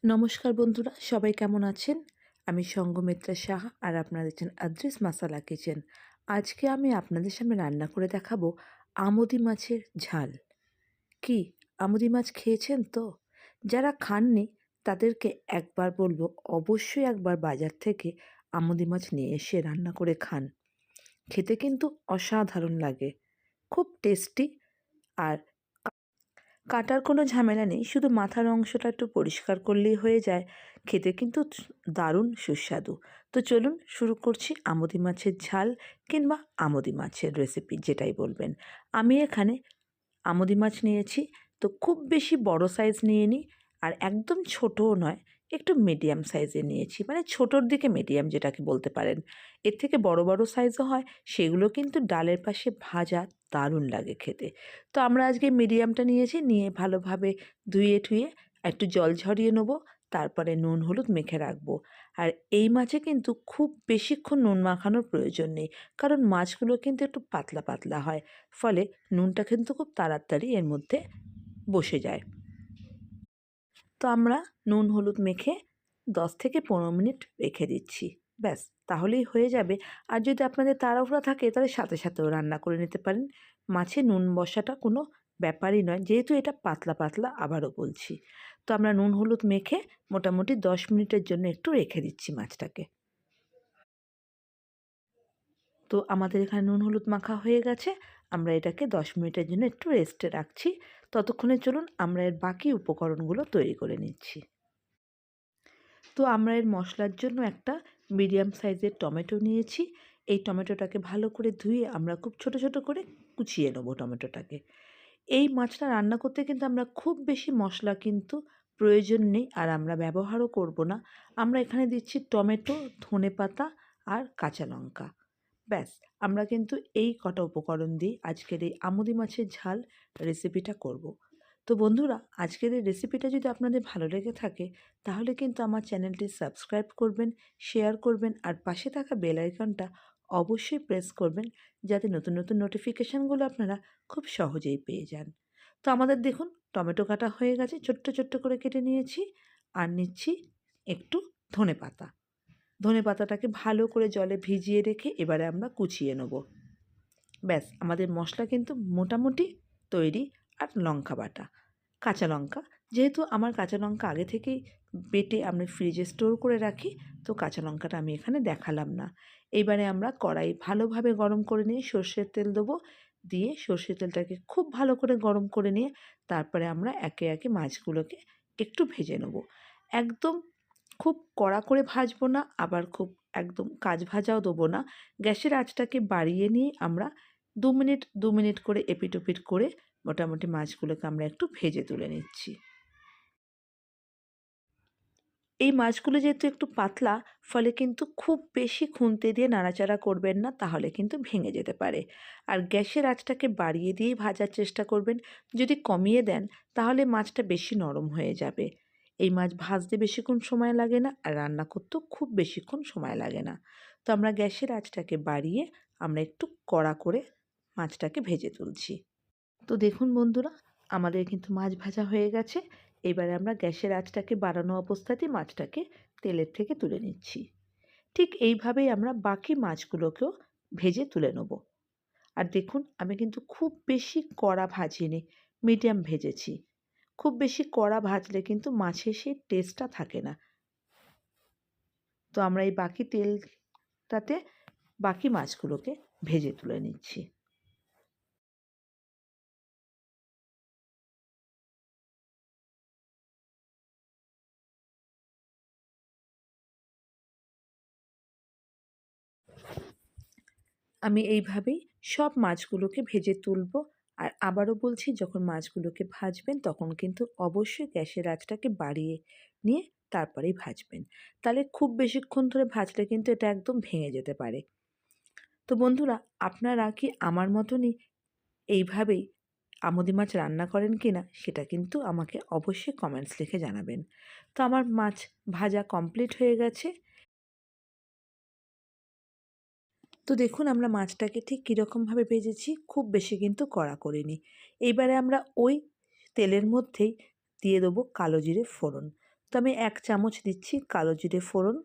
নমস্কার বন্ধুরা, সবাই কেমন আছেন? আমি সঙ্গমিত্রা সাহা আর আপনারা দেখছেন আদ্রিস মাসালা কিচেন। আজকে আমি আপনাদের সামনে রান্না করে দেখাবো আমুদি মাছের ঝাল। কি আমুদি মাছ খেয়েছেন তো? যারা খাননি তাদেরকে একবার বলবো, অবশ্যই একবার বাজার থেকে আমুদি মাছ নিয়ে এসে রান্না করে খান। খেতে কিন্তু অসাধারণ লাগে, খুব টেস্টি। আর কাটার কোনো ঝামেলা নেই, শুধু মাথার অংশটা একটু পরিষ্কার করলেই হয়ে যায়। খেতে কিন্তু দারুণ সুস্বাদু। তো চলুন শুরু করছি আমুদি মাছের ঝাল কিংবা আমুদি মাছের রেসিপি, যেটাই বলবেন। আমি এখানে আমুদি মাছ নিয়েছি, তো খুব বেশি বড় সাইজ নিইনি আর একদম ছোটও নয়, একটু মিডিয়াম সাইজে নিয়েছি, মানে ছোটোর দিকে মিডিয়াম যেটাকে বলতে পারেন। এর থেকে বড় বড় সাইজও হয়, সেগুলো কিন্তু ডালের পাশে ভাজা দারুণ লাগে খেতে। তো আমরা আজকে মিডিয়ামটা নিয়েছি, নিয়ে ভালোভাবে ধুয়ে ঠুয়ে একটু জল ঝরিয়ে নেবো, তারপরে নুন হলুদ মেখে রাখবো। আর এই মাছে কিন্তু খুব বেশিক্ষণ নুন মাখানোর প্রয়োজন নেই, কারণ মাছগুলো কিন্তু একটু পাতলা পাতলা হয়, ফলে নুনটা কিন্তু খুব তাড়াতাড়ি এর মধ্যে বসে যায়। তো আমরা নুন হলুদ মেখে 10 থেকে 15 মিনিট রেখে দিচ্ছি, ব্যাস তাহলেই হয়ে যাবে। আর যদি আপনাদের তাড়াহুড়া থাকে তাহলে সাথে সাথেও রান্না করে নিতে পারেন। মাছে নুন বসাটা কোনো ব্যাপারই নয়, যেহেতু এটা পাতলা পাতলা, আবারও বলছি। তো আমরা নুন হলুদ মেখে মোটামুটি 10 মিনিটের জন্য একটু রেখে দিচ্ছি মাছটাকে। তো আমাদের এখানে নুন হলুদ মাখা হয়ে গেছে, আমরা এটাকে 10 মিনিটের জন্য একটু রেস্টে রাখছি। ততক্ষণে চলুন আমরা এর বাকি উপকরণগুলো তৈরি করে নিচ্ছি। তো আমরা এর মশলার জন্য একটা মিডিয়াম সাইজের টমেটো নিয়েছি। এই টমেটোটাকে ভালো করে ধুয়ে আমরা খুব ছোট ছোট করে কুচিয়ে নেবো টমেটোটাকে। এই মাছটা রান্না করতে কিন্তু আমরা খুব বেশি মশলা কিন্তু প্রয়োজন নেই, আর আমরা ব্যবহারও করব না। আমরা এখানে দিচ্ছি টমেটো, ধনেপাতা আর কাঁচা লঙ্কা, ব্যাস। আমরা কিন্তু এই কটা উপকরণ দিয়ে আজকের এই আমুদি মাছের ঝাল রেসিপিটা করব। তো বন্ধুরা, আজকের এই রেসিপিটা যদি আপনাদের ভালো লেগে থাকে তাহলে কিন্তু আমার চ্যানেলটি সাবস্ক্রাইব করবেন, শেয়ার করবেন আর পাশে থাকা বেল আইকনটা অবশ্যই প্রেস করবেন, যাতে নতুন নতুন নোটিফিকেশানগুলো আপনারা খুব সহজেই পেয়ে যান। তো আমাদের দেখুন টমেটো কাটা হয়ে গেছে, ছোট্ট ছোট্ট করে কেটে নিয়েছি। আর নিচ্ছি একটু ধনেপাতা। ধনেপাতাটাকে ভালো করে জলে ভিজিয়ে রেখে এবারে আমরা কুচিয়ে নেব, ব্যাস। আমাদের মশলা কিন্তু মোটামুটি তৈরি। আর লঙ্কা বাটা, কাঁচা লঙ্কা, যেহেতু আমার কাঁচা লঙ্কা আগে থেকেই বেটে আমি ফ্রিজে স্টোর করে রাখি, তো কাঁচা লঙ্কাটা আমি এখানে দেখালাম না। এইবারে আমরা কড়াই ভালোভাবে গরম করে নিয়ে সর্ষের তেল দেবো, দিয়ে সর্ষের তেলটাকে খুব ভালো করে গরম করে নিয়ে তারপরে আমরা একে একে মাছগুলোকে একটু ভেজে নেব। একদম খুব কড়া করে ভাজবো না, আবার খুব একদম কাঁচ ভাজাও দেবো না। গ্যাসের আঁচটাকে বাড়িয়ে নিয়ে আমরা 2 মিনিট করে এপিট ওপিট করে মোটামুটি মাছগুলোকে আমরা একটু ভেজে তুলে নিচ্ছি। এই মাছগুলো যেহেতু একটু পাতলা, ফলে কিন্তু খুব বেশি খুন্তি দিয়ে নাড়াচাড়া করবেন না, তাহলে কিন্তু ভেঙে যেতে পারে। আর গ্যাসের আঁচটাকে বাড়িয়ে দিয়েই ভাজার চেষ্টা করবেন। যদি কমিয়ে দেন তাহলে মাছটা বেশি নরম হয়ে যাবে। এই মাছ ভাজতে বেশিক্ষণ সময় লাগে না, আর রান্না করতেও খুব বেশিক্ষণ সময় লাগে না। তো আমরা গ্যাসের আঁচটাকে বাড়িয়ে আমরা একটু কড়া করে মাছটাকে ভেজে তুলছি। তো দেখুন বন্ধুরা, আমাদের কিন্তু মাছ ভাজা হয়ে গেছে। এবারে আমরা গ্যাসের আঁচটাকে বাড়ানো অবস্থাতেই মাছটাকে তেলের থেকে তুলে নিচ্ছি। ঠিক এইভাবেই আমরা বাকি মাছগুলোকেও ভেজে তুলে নেব। আর দেখুন, আমি কিন্তু খুব বেশি কড়া ভাজিনি, মিডিয়াম ভেজেছি। খুব বেশি কড়া ভাজলে কিন্তু মাছের সেই টেস্টটা থাকে না। তো আমরা এই বাকি তেলটাতে বাকি মাছগুলোকে ভেজে তুলে নিচ্ছি। আমি এইভাবেই সব মাছগুলোকে ভেজে তুলব। আর আবারও বলছি, যখন মাছগুলোকে ভাজবেন তখন কিন্তু অবশ্যই গ্যাসের আঁচটাকে বাড়িয়ে নিয়ে তারপরেই ভাজবেন। তাহলে খুব বেশিক্ষণ ধরে ভাজলে কিন্তু এটা একদম ভেঙে যেতে পারে। তো বন্ধুরা, আপনারা কি আমার মতনই এইভাবেই আমুদি মাছ রান্না করেন কি না, সেটা কিন্তু আমাকে অবশ্যই কমেন্টস লিখে জানাবেন। তো আমার মাছ ভাজা কমপ্লিট হয়ে গেছে। তো দেখুন আমরা মাছটাকে ঠিক কীরকমভাবে ভেজেছি, খুব বেশি কিন্তু কড়া করিনি। এইবারে আমরা ওই তেলের মধ্যেই দিয়ে দেবো কালো জিরে ফোড়ন। তো আমি 1 চামচ দিচ্ছি কালো জিরে ফোড়ন।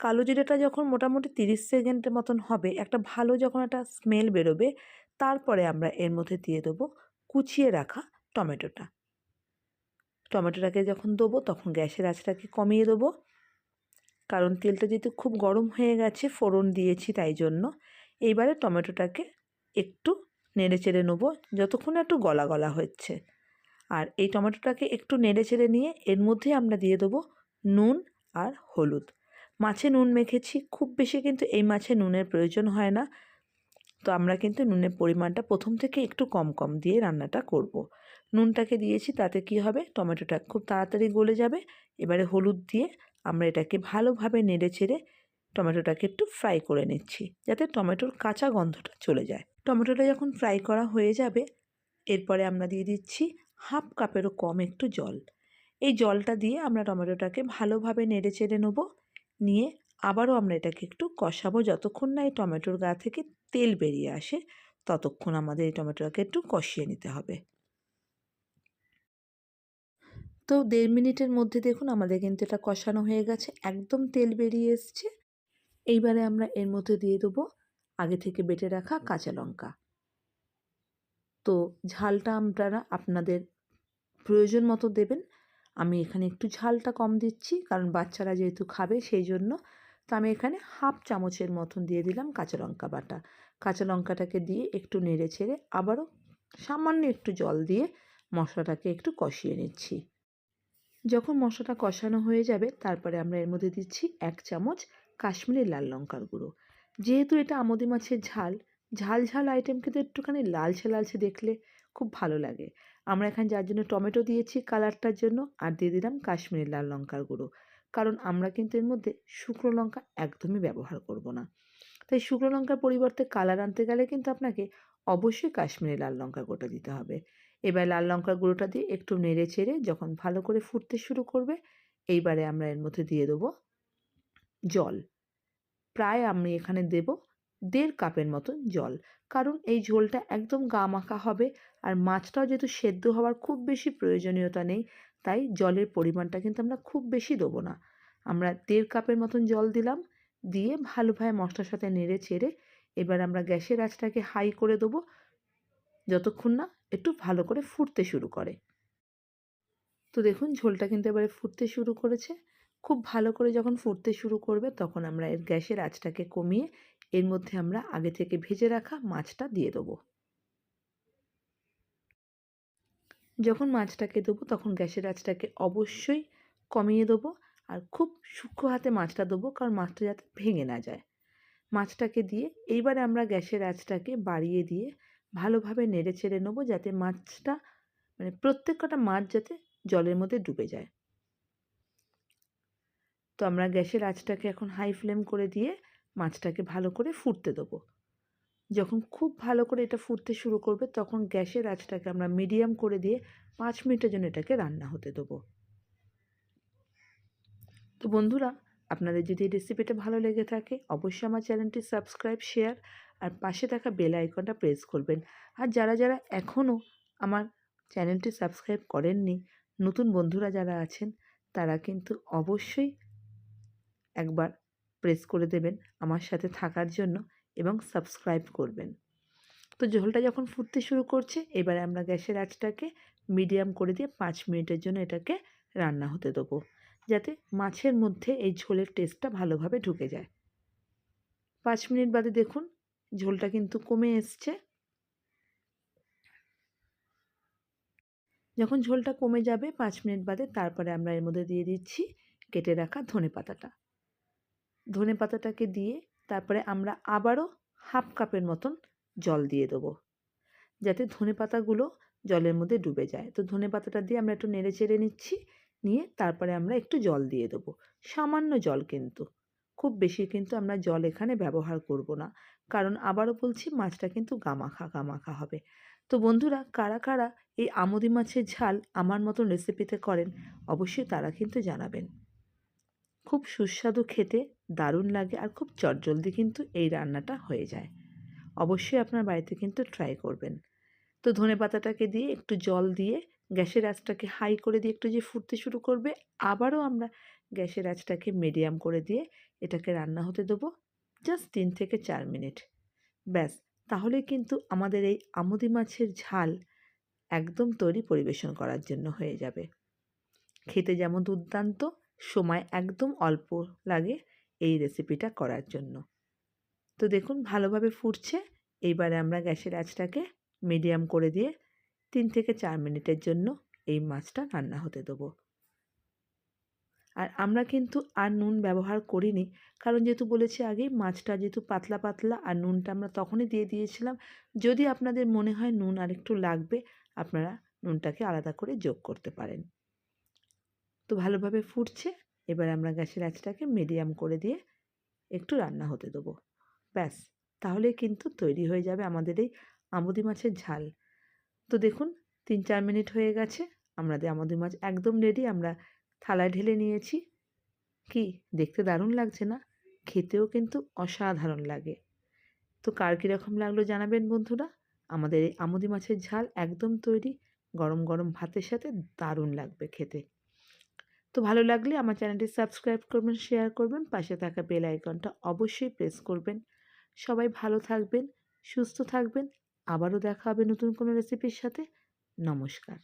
কালো জিরেটা যখন মোটামুটি 30 সেকেন্ডের মতন হবে, একটা ভালো যখন একটা স্মেল বেরোবে, তারপরে আমরা এর মধ্যে দিয়ে দেবো কুচিয়ে রাখা টমেটোটা। টমেটোটাকে যখন দেবো তখন গ্যাসের আঁচটাকে কমিয়ে দেবো, কারণ তেলটা যেহেতু খুব গরম হয়ে গেছে, ফোড়ন দিয়েছি তাই জন্য। এইবারে টমেটোটাকে একটু নেড়ে চেড়ে নেবো যতক্ষণ একটু গলা গলা হচ্ছে। আর এই টমেটোটাকে একটু নেড়ে চেড়ে নিয়ে এর মধ্যে আমরা দিয়ে দেবো নুন আর হলুদ। মাছে নুন মেখেছি, খুব বেশি কিন্তু এই মাছে নুনের প্রয়োজন হয় না। তো আমরা কিন্তু নুনের পরিমাণটা প্রথম থেকে একটু কম কম দিয়ে রান্নাটা করব। নুনটাকে দিয়েছি, তাতে কি হবে, টমেটোটা খুব তাড়াতাড়ি গলে যাবে। এবারে হলুদ দিয়ে আমরা এটাকে ভালোভাবে নেড়ে চেড়ে টমেটোটাকে একটু ফ্রাই করে নিচ্ছি, যাতে টমেটোর কাঁচা গন্ধটা চলে যায়। টমেটোটা যখন ফ্রাই করা হয়ে যাবে, এরপরে আমরা দিয়ে দিচ্ছি 1/2 কাপেরও কম একটু জল। এই জলটা দিয়ে আমরা টমেটোটাকে ভালোভাবে নেড়ে চেড়ে নেবো, নিয়ে আবারও আমরা এটাকে একটু কষাবো যতক্ষণ না এই টমেটোর গা থেকে তেল বেরিয়ে আসে, ততক্ষণ আমাদের এই টমেটোটাকে একটু কষিয়ে নিতে হবে। তো 1.5 মিনিটের মধ্যে দেখুন আমাদের কিন্তু এটা কষানো হয়ে গেছে, একদম তেল বেরিয়ে এসছে। এইবারে আমরা এর মধ্যে দিয়ে দেবো আগে থেকে বেটে রাখা কাঁচা লঙ্কা। তো ঝালটা আপনারা আপনাদের প্রয়োজন মতো দেবেন। আমি এখানে একটু ঝালটা কম দিচ্ছি, কারণ বাচ্চারা যেহেতু খাবে সেই জন্য। তো আমি এখানে 1/2 চামচের মতন দিয়ে দিলাম কাঁচা লঙ্কা বাটা। কাঁচা লঙ্কাটাকে দিয়ে একটু নেড়ে চেড়ে আবারও সামান্য একটু জল দিয়ে মশলাটাকে একটু কষিয়ে নিচ্ছি। যখন মশলাটা কষানো হয়ে যাবে, তারপরে আমরা এর মধ্যে দিচ্ছি 1 চামচ কাশ্মীরি লাল লঙ্কার গুঁড়ো। যেহেতু এটা আমোদি মাছের ঝাল, ঝাল ঝাল আইটেম কিন্তু একটুখানি লালচে লালচে দেখলে খুব ভালো লাগে। আমরা এখানে যার জন্য টমেটো দিয়েছি কালারটার জন্য, আর দিয়ে দিলাম কাশ্মীরি লাল লঙ্কার গুঁড়ো, কারণ আমরা কিন্তু এর মধ্যে শুকনো লঙ্কা একদমই ব্যবহার করব না। তাই শুকনো লঙ্কার পরিবর্তে কালার আনতে গেলে কিন্তু আপনাকে অবশ্যই কাশ্মীরি লাল লঙ্কার গুঁড়োটা দিতে হবে। এবার লাল লঙ্কার গুঁড়োটা দিয়ে একটু নেড়ে চেড়ে যখন ভালো করে ফুটতে শুরু করবে, এইবারে আমরা এর মধ্যে দিয়ে দেবো জল। প্রায় আমি এখানে দেব 1.5 কাপের মতন জল, কারণ এই ঝোলটা একদম গা মাখা হবে। আর মাছটাও যেহেতু সেদ্ধ হওয়ার খুব বেশি প্রয়োজনীয়তা নেই, তাই জলের পরিমাণটা কিন্তু আমরা খুব বেশি দেবো না। আমরা 1.5 কাপের মতন জল দিলাম, দিয়ে ভালোভাবে মশলার সাথে নেড়ে চেড়ে এবার আমরা গ্যাসের আঁচটাকে হাই করে দেবো যতক্ষণ না একটু ভালো করে ফুটতে শুরু করে। তো দেখুন ঝোলটা কিন্তু এবারে ফুটতে শুরু করেছে। খুব ভালো করে যখন ফুটতে শুরু করবে, তখন আমরা এর গ্যাসের আঁচটাকে কমিয়ে এর মধ্যে আমরা আগে থেকে ভেজে রাখা মাছটা দিয়ে দেবো। যখন মাছটাকে দেবো তখন গ্যাসের আঁচটাকে অবশ্যই কমিয়ে দেবো, আর খুব সূক্ষ্ম হাতে মাছটা দেবো, কারণ মাছটা যাতে ভেঙে না যায়। মাছটাকে দিয়ে এইবারে আমরা গ্যাসের আঁচটাকে বাড়িয়ে দিয়ে ভালোভাবে নেড়ে চেড়ে নেবো, যাতে মাছটা মানে প্রত্যেক কটা মাছ যাতে জলের মধ্যে ডুবে যায়। তো আমরা গ্যাসের আঁচটাকে এখন হাই ফ্লেম করে দিয়ে মাছটাকে ভালো করে ফুটতে দেবো। যখন খুব ভালো করে এটা ফুটতে শুরু করবে, তখন গ্যাসের আঁচটাকে আমরা মিডিয়াম করে দিয়ে 5 মিনিটের জন্য এটাকে রান্না হতে দেবো। তো বন্ধুরা, আপনাদের যদি এই রেসিপিটা ভালো লেগে থাকে, অবশ্যই আমার চ্যানেলটি সাবস্ক্রাইব, শেয়ার আর পাশে থাকা বেল আইকনটা প্রেস করবেন। আর যারা যারা এখনও আমার চ্যানেলটি সাবস্ক্রাইব করেননি, নতুন বন্ধুরা যারা আছেন, তারা কিন্তু অবশ্যই একবার প্রেস করে দেবেন আমার সাথে থাকার জন্য এবং সাবস্ক্রাইব করবেন। তো ঝোলটা যখন ফুটতে শুরু করছে, এবারে আমরা গ্যাসের আঁচটাকে মিডিয়াম করে দিয়ে 5 মিনিটের জন্য এটাকে রান্না হতে দেবো, যাতে মাছের মধ্যে এই ঝোলের টেস্টটা ভালোভাবে ঢুকে যায়। 5 মিনিট বাদে দেখুন ঝোলটা কিন্তু কমে এসছে। যখন ঝোলটা কমে যাবে 5 মিনিট বাদে, তারপরে আমরা এর মধ্যে দিয়ে দিচ্ছি কেটে রাখা ধনেপাতাটা। ধনেপাতাটাকে দিয়ে তারপরে আমরা আবারও 1/2 কাপের মতন জল দিয়ে দেবো, যাতে ধনেপাতাগুলো জলের মধ্যে ডুবে যায়। তো ধনেপাতাটা দিয়ে আমরা একটু নেড়ে চেড়ে নিচ্ছি, নিয়ে তারপরে আমরা একটু জল দিয়ে দেবো, সামান্য জল কিন্তু, খুব বেশি কিন্তু আমরা জল এখানে ব্যবহার করব না, কারণ আবারও বলছি মাছটা কিন্তু গামাখা গামাখা হবে। তো বন্ধুরা, কারা কারা এই আমুদি মাছের ঝাল আমার মতন রেসিপিতে করেন, অবশ্যই তারা কিন্তু জানাবেন। খুব সুস্বাদু খেতে, দারুণ লাগে, আর খুব চটজলদি কিন্তু এই রান্নাটা হয়ে যায়। অবশ্যই আপনার বাড়িতে কিন্তু ট্রাই করবেন। তো ধনেপাতাটাকে দিয়ে একটু জল দিয়ে গ্যাসের আঁচটাকে হাই করে দিয়ে একটু যে ফুটতে শুরু করবে, আবারও আমরা গ্যাসের আঁচটাকে মিডিয়াম করে দিয়ে এটাকে রান্না হতে দেবো জাস্ট 3 থেকে 4 মিনিট। ব্যাস, তাহলেই কিন্তু আমাদের এই আমুদি মাছের ঝাল একদম তৈরি পরিবেশন করার জন্য হয়ে যাবে। খেতে যেমন দুর্দান্ত, সময় একদম অল্প লাগে এই রেসিপিটা করার জন্য। তো দেখুন ভালোভাবে ফুটছে। এইবারে আমরা গ্যাসের আঁচটাকে মিডিয়াম করে দিয়ে 3 থেকে 4 মিনিটের জন্য এই মাছটা রান্না হতে দেবো। আর আমরা কিন্তু আর নুন ব্যবহার করিনি, কারণ যেহেতু বলেছি আগেই মাছটা যেহেতু পাতলা পাতলা, আর নুনটা আমরা তখনই দিয়ে দিয়েছিলাম। যদি আপনাদের মনে হয় নুন আরেকটু লাগবে, আপনারা নুনটাকে আলাদা করে যোগ করতে পারেন। তো ভালোভাবে ফুটছে, এবার আমরা গ্যাসের আঁচটাকে মিডিয়াম করে দিয়ে একটু রান্না হতে দেবো। ব্যাস, তাহলেই কিন্তু তৈরি হয়ে যাবে আমাদের এই আমুদি মাছের ঝাল। তো দেখুন 3-4 মিনিট হয়ে গেছে, আমাদের আমুদি মাছ একদম রেডি। আমরা থালায় ঢেলে নিয়েছি। কি দেখতে দারুণ লাগছে না? খেতেও কিন্তু অসাধারণ লাগে। তো কার কীরকম লাগলো জানাবেন বন্ধুরা। আমাদের এই আমুদি মাছের ঝাল একদম তৈরি। গরম গরম ভাতের সাথে দারুণ লাগবে খেতে। তো ভালো লাগলে আমার চ্যানেলটি সাবস্ক্রাইব করবেন, শেয়ার করবেন, পাশে থাকা বেল আইকনটা অবশ্যই প্রেস করবেন। সবাই ভালো থাকবেন, সুস্থ থাকবেন। আবারও দেখা হবে নতুন কোনো রেসিপির সাথে। নমস্কার।